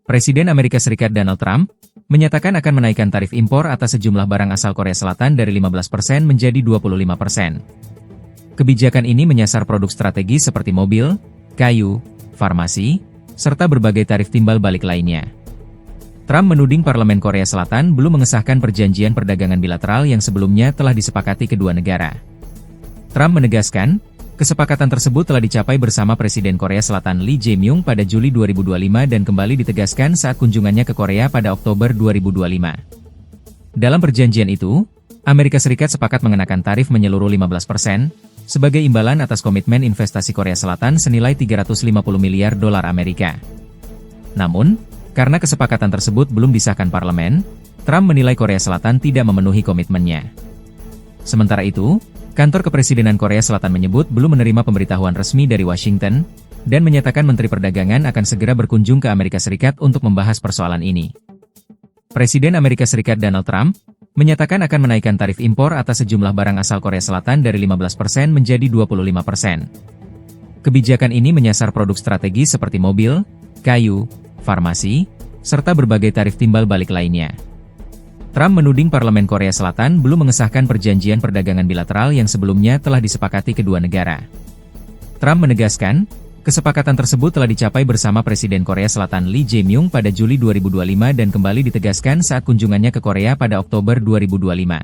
Presiden Amerika Serikat Donald Trump menyatakan akan menaikkan tarif impor atas sejumlah barang asal Korea Selatan dari 15% menjadi 25%. Kebijakan ini menyasar produk strategis seperti mobil, kayu, farmasi, serta berbagai tarif timbal balik lainnya. Trump menuding parlemen Korea Selatan belum mengesahkan perjanjian perdagangan bilateral yang sebelumnya telah disepakati kedua negara. Trump menegaskan, kesepakatan tersebut telah dicapai bersama Presiden Korea Selatan Lee Jae-myung pada Juli 2025 dan kembali ditegaskan saat kunjungannya ke Korea pada Oktober 2025. Dalam perjanjian itu, Amerika Serikat sepakat mengenakan tarif menyeluruh 15% sebagai imbalan atas komitmen investasi Korea Selatan senilai 350 miliar dolar Amerika. Namun, karena kesepakatan tersebut belum disahkan parlemen, Trump menilai Korea Selatan tidak memenuhi komitmennya. Sementara itu, Kantor Kepresidenan Korea Selatan menyebut belum menerima pemberitahuan resmi dari Washington, dan menyatakan Menteri Perdagangan akan segera berkunjung ke Amerika Serikat untuk membahas persoalan ini. Presiden Amerika Serikat Donald Trump menyatakan akan menaikkan tarif impor atas sejumlah barang asal Korea Selatan dari 15% menjadi 25%. Kebijakan ini menyasar produk strategis seperti mobil, kayu, farmasi, serta berbagai tarif timbal balik lainnya. Trump menuding parlemen Korea Selatan belum mengesahkan perjanjian perdagangan bilateral yang sebelumnya telah disepakati kedua negara. Trump menegaskan, kesepakatan tersebut telah dicapai bersama Presiden Korea Selatan Lee Jae-myung pada Juli 2025 dan kembali ditegaskan saat kunjungannya ke Korea pada Oktober 2025.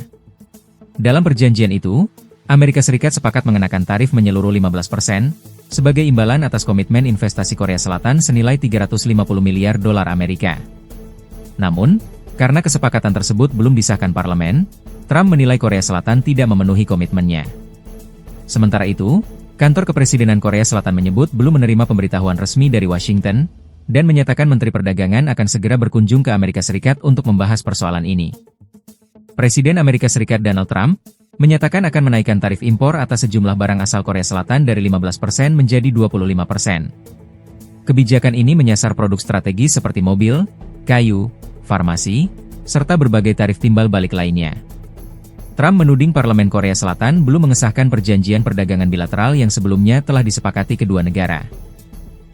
Dalam perjanjian itu, Amerika Serikat sepakat mengenakan tarif menyeluruh 15% sebagai imbalan atas komitmen investasi Korea Selatan senilai 350 miliar dolar Amerika. Namun, karena kesepakatan tersebut belum disahkan parlemen, Trump menilai Korea Selatan tidak memenuhi komitmennya. Sementara itu, Kantor Kepresidenan Korea Selatan menyebut belum menerima pemberitahuan resmi dari Washington, dan menyatakan Menteri Perdagangan akan segera berkunjung ke Amerika Serikat untuk membahas persoalan ini. Presiden Amerika Serikat Donald Trump menyatakan akan menaikkan tarif impor atas sejumlah barang asal Korea Selatan dari 15% menjadi 25%. Kebijakan ini menyasar produk strategis seperti mobil, kayu, farmasi, serta berbagai tarif timbal balik lainnya. Trump menuding parlemen Korea Selatan belum mengesahkan perjanjian perdagangan bilateral yang sebelumnya telah disepakati kedua negara.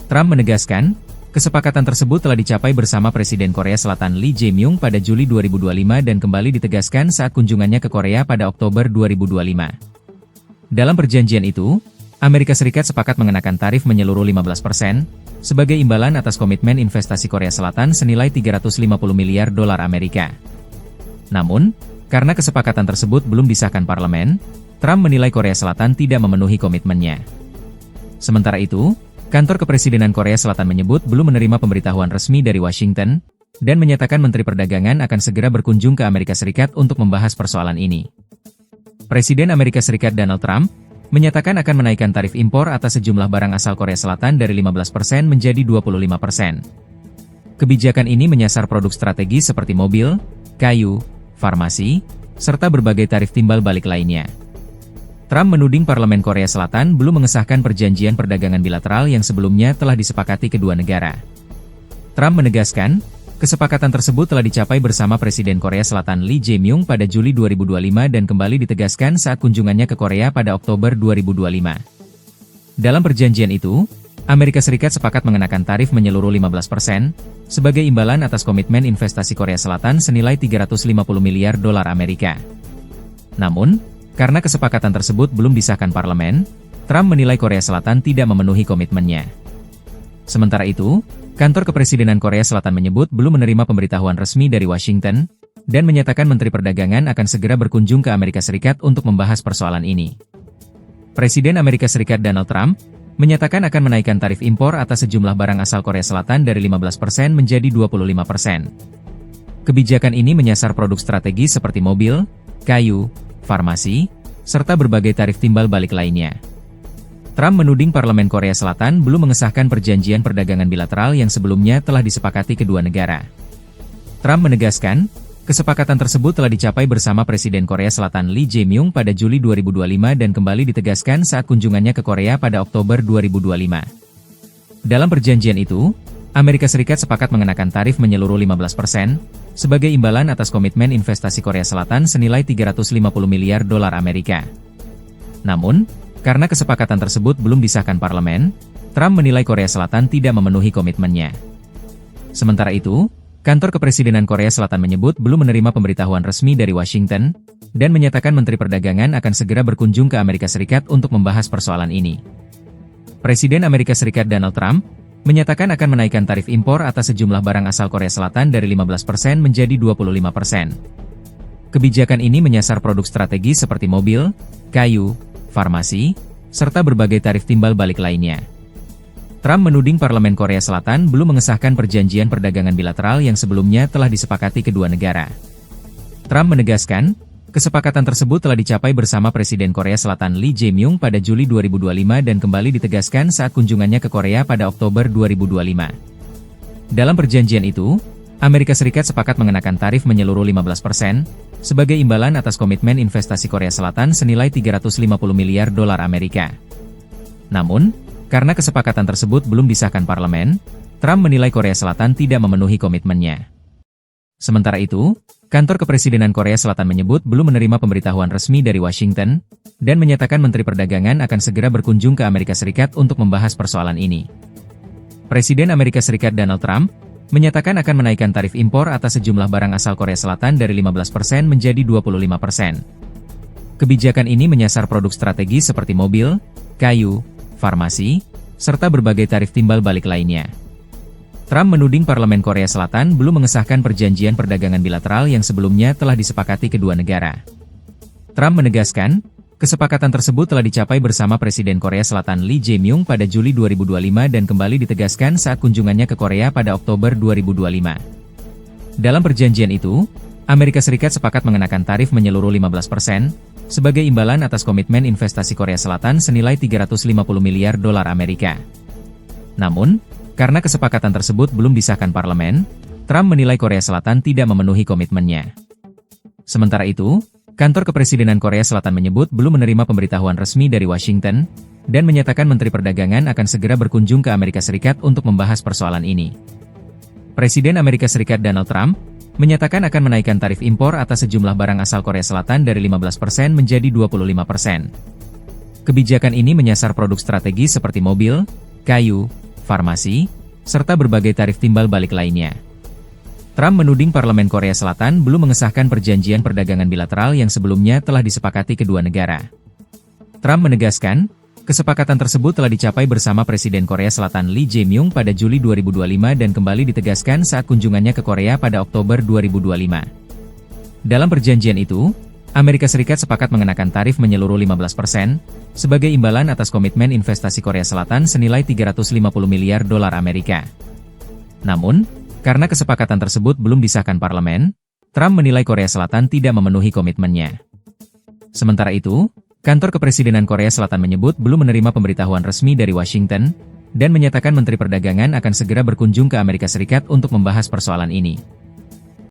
Trump menegaskan, kesepakatan tersebut telah dicapai bersama Presiden Korea Selatan Lee Jae-myung pada Juli 2025 dan kembali ditegaskan saat kunjungannya ke Korea pada Oktober 2025. Dalam perjanjian itu, Amerika Serikat sepakat mengenakan tarif menyeluruh 15%, sebagai imbalan atas komitmen investasi Korea Selatan senilai 350 miliar dolar Amerika. Namun, karena kesepakatan tersebut belum disahkan parlemen, Trump menilai Korea Selatan tidak memenuhi komitmennya. Sementara itu, Kantor Kepresidenan Korea Selatan menyebut belum menerima pemberitahuan resmi dari Washington, dan menyatakan Menteri Perdagangan akan segera berkunjung ke Amerika Serikat untuk membahas persoalan ini. Presiden Amerika Serikat Donald Trump menyatakan akan menaikkan tarif impor atas sejumlah barang asal Korea Selatan dari 15% menjadi 25%. Kebijakan ini menyasar produk strategis seperti mobil, kayu, farmasi, serta berbagai tarif timbal balik lainnya. Trump menuding parlemen Korea Selatan belum mengesahkan perjanjian perdagangan bilateral yang sebelumnya telah disepakati kedua negara. Trump menegaskan, kesepakatan tersebut telah dicapai bersama Presiden Korea Selatan Lee Jae-myung pada Juli 2025 dan kembali ditegaskan saat kunjungannya ke Korea pada Oktober 2025. Dalam perjanjian itu, Amerika Serikat sepakat mengenakan tarif menyeluruh 15%, sebagai imbalan atas komitmen investasi Korea Selatan senilai 350 miliar dolar Amerika. Namun, karena kesepakatan tersebut belum disahkan parlemen, Trump menilai Korea Selatan tidak memenuhi komitmennya. Sementara itu, Kantor Kepresidenan Korea Selatan menyebut belum menerima pemberitahuan resmi dari Washington, dan menyatakan Menteri Perdagangan akan segera berkunjung ke Amerika Serikat untuk membahas persoalan ini. Presiden Amerika Serikat Donald Trump menyatakan akan menaikkan tarif impor atas sejumlah barang asal Korea Selatan dari 15% menjadi 25%. Kebijakan ini menyasar produk strategis seperti mobil, kayu, farmasi, serta berbagai tarif timbal balik lainnya. Trump menuding parlemen Korea Selatan belum mengesahkan perjanjian perdagangan bilateral yang sebelumnya telah disepakati kedua negara. Trump menegaskan, kesepakatan tersebut telah dicapai bersama Presiden Korea Selatan Lee Jae-myung pada Juli 2025 dan kembali ditegaskan saat kunjungannya ke Korea pada Oktober 2025. Dalam perjanjian itu, Amerika Serikat sepakat mengenakan tarif menyeluruh 15%, sebagai imbalan atas komitmen investasi Korea Selatan senilai 350 miliar dolar Amerika. Namun, karena kesepakatan tersebut belum disahkan parlemen, Trump menilai Korea Selatan tidak memenuhi komitmennya. Sementara itu, kantor kepresidenan Korea Selatan menyebut belum menerima pemberitahuan resmi dari Washington, dan menyatakan Menteri Perdagangan akan segera berkunjung ke Amerika Serikat untuk membahas persoalan ini. Presiden Amerika Serikat Donald Trump menyatakan akan menaikkan tarif impor atas sejumlah barang asal Korea Selatan dari 15% menjadi 25%. Kebijakan ini menyasar produk strategis seperti mobil, kayu, farmasi, serta berbagai tarif timbal balik lainnya. Trump menuding parlemen Korea Selatan belum mengesahkan perjanjian perdagangan bilateral yang sebelumnya telah disepakati kedua negara. Trump menegaskan, kesepakatan tersebut telah dicapai bersama Presiden Korea Selatan Lee Jae-myung pada Juli 2025 dan kembali ditegaskan saat kunjungannya ke Korea pada Oktober 2025. Dalam perjanjian itu, Amerika Serikat sepakat mengenakan tarif menyeluruh 15%, sebagai imbalan atas komitmen investasi Korea Selatan senilai 350 miliar dolar Amerika. Namun, karena kesepakatan tersebut belum disahkan parlemen, Trump menilai Korea Selatan tidak memenuhi komitmennya. Sementara itu, kantor kepresidenan Korea Selatan menyebut belum menerima pemberitahuan resmi dari Washington, dan menyatakan Menteri Perdagangan akan segera berkunjung ke Amerika Serikat untuk membahas persoalan ini. Presiden Amerika Serikat Donald Trump menyatakan akan menaikkan tarif impor atas sejumlah barang asal Korea Selatan dari 15% menjadi 25%. Kebijakan ini menyasar produk strategis seperti mobil, kayu, farmasi, serta berbagai tarif timbal balik lainnya. Trump menuding parlemen Korea Selatan belum mengesahkan perjanjian perdagangan bilateral yang sebelumnya telah disepakati kedua negara. Trump menegaskan, kesepakatan tersebut telah dicapai bersama Presiden Korea Selatan Lee Jae-myung pada Juli 2025 dan kembali ditegaskan saat kunjungannya ke Korea pada Oktober 2025. Dalam perjanjian itu, Amerika Serikat sepakat mengenakan tarif menyeluruh 15%, sebagai imbalan atas komitmen investasi Korea Selatan senilai 350 miliar dolar Amerika. Namun, karena kesepakatan tersebut belum disahkan parlemen, Trump menilai Korea Selatan tidak memenuhi komitmennya. Sementara itu, kantor kepresidenan Korea Selatan menyebut belum menerima pemberitahuan resmi dari Washington, dan menyatakan Menteri Perdagangan akan segera berkunjung ke Amerika Serikat untuk membahas persoalan ini. Presiden Amerika Serikat Donald Trump menyatakan akan menaikkan tarif impor atas sejumlah barang asal Korea Selatan dari 15% menjadi 25%. Kebijakan ini menyasar produk strategis seperti mobil, kayu, farmasi, serta berbagai tarif timbal balik lainnya. Trump menuding parlemen Korea Selatan belum mengesahkan perjanjian perdagangan bilateral yang sebelumnya telah disepakati kedua negara. Trump menegaskan, kesepakatan tersebut telah dicapai bersama Presiden Korea Selatan Lee Jae-myung pada Juli 2025 dan kembali ditegaskan saat kunjungannya ke Korea pada Oktober 2025. Dalam perjanjian itu, Amerika Serikat sepakat mengenakan tarif menyeluruh 15%, sebagai imbalan atas komitmen investasi Korea Selatan senilai 350 miliar dolar Amerika. Namun, karena kesepakatan tersebut belum disahkan parlemen, Trump menilai Korea Selatan tidak memenuhi komitmennya. Sementara itu, kantor kepresidenan Korea Selatan menyebut belum menerima pemberitahuan resmi dari Washington, dan menyatakan Menteri Perdagangan akan segera berkunjung ke Amerika Serikat untuk membahas persoalan ini.